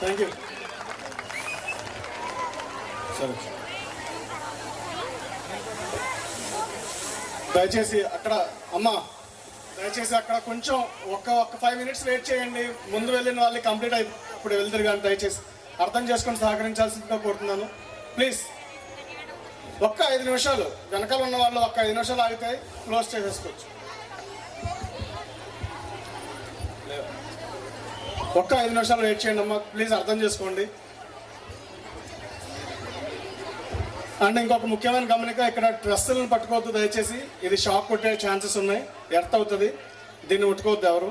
Thank you. సరే, దయచేసి అక్కడ అమ్మా, దయచేసి అక్కడ కొంచెం ఒక 5 minutes వెయిట్ చేయండి. ముందు వెళ్ళిన వాళ్ళకి కంప్లీట్ ఇప్పుడు వెళ్తారు కానీ దయచేసి అర్థం చేసుకొని సహకరించాల్సిందిగా కోరుతున్నాను. ప్లీజ్ ఒక్క 5 నిమిషాలు, వెనకాల ఉన్న వాళ్ళు ఒక్క 5 నిమిషాలు ఆగితే క్లోజ్ చేసేసుకోవచ్చు. ఒక్క 5 నిమిషాలు వెయిట్ చేయండి అమ్మా, ప్లీజ్ అర్థం చేసుకోండి. అండ్ ఇంకొక ముఖ్యమైన గమనిక, ఇక్కడ డ్రెస్సులను పట్టుకోవద్దు దయచేసి. ఇది షాక్ కొట్టే ఛాన్సెస్ ఉన్నాయి, ఎర్త్ అవుతుంది, దీన్ని ముట్టుకోవద్దు ఎవరు.